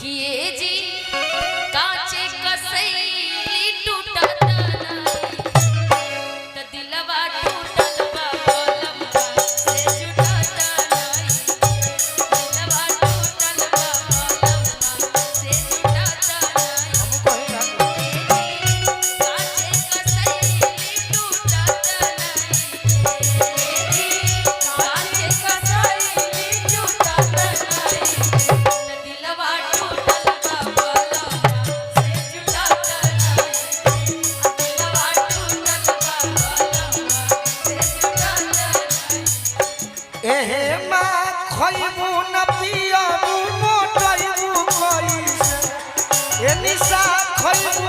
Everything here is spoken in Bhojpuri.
किए जी काचे कसैली टूटत नहीं त दिलवा टूटल बा बलमा से जुटत नहीं दिलवा टूटल बा बलमा से जुटत नहीं काचे कसैली टूटत नहीं काचे कसैली टूटत नहीं दिलवा टूटल बा बलमा से जुटत नहीं दिलवा टूटल बा बलमा से जुटत नहीं एहे माँ खइबू न पियबू मोटइबू कइसे ए निशा खइबू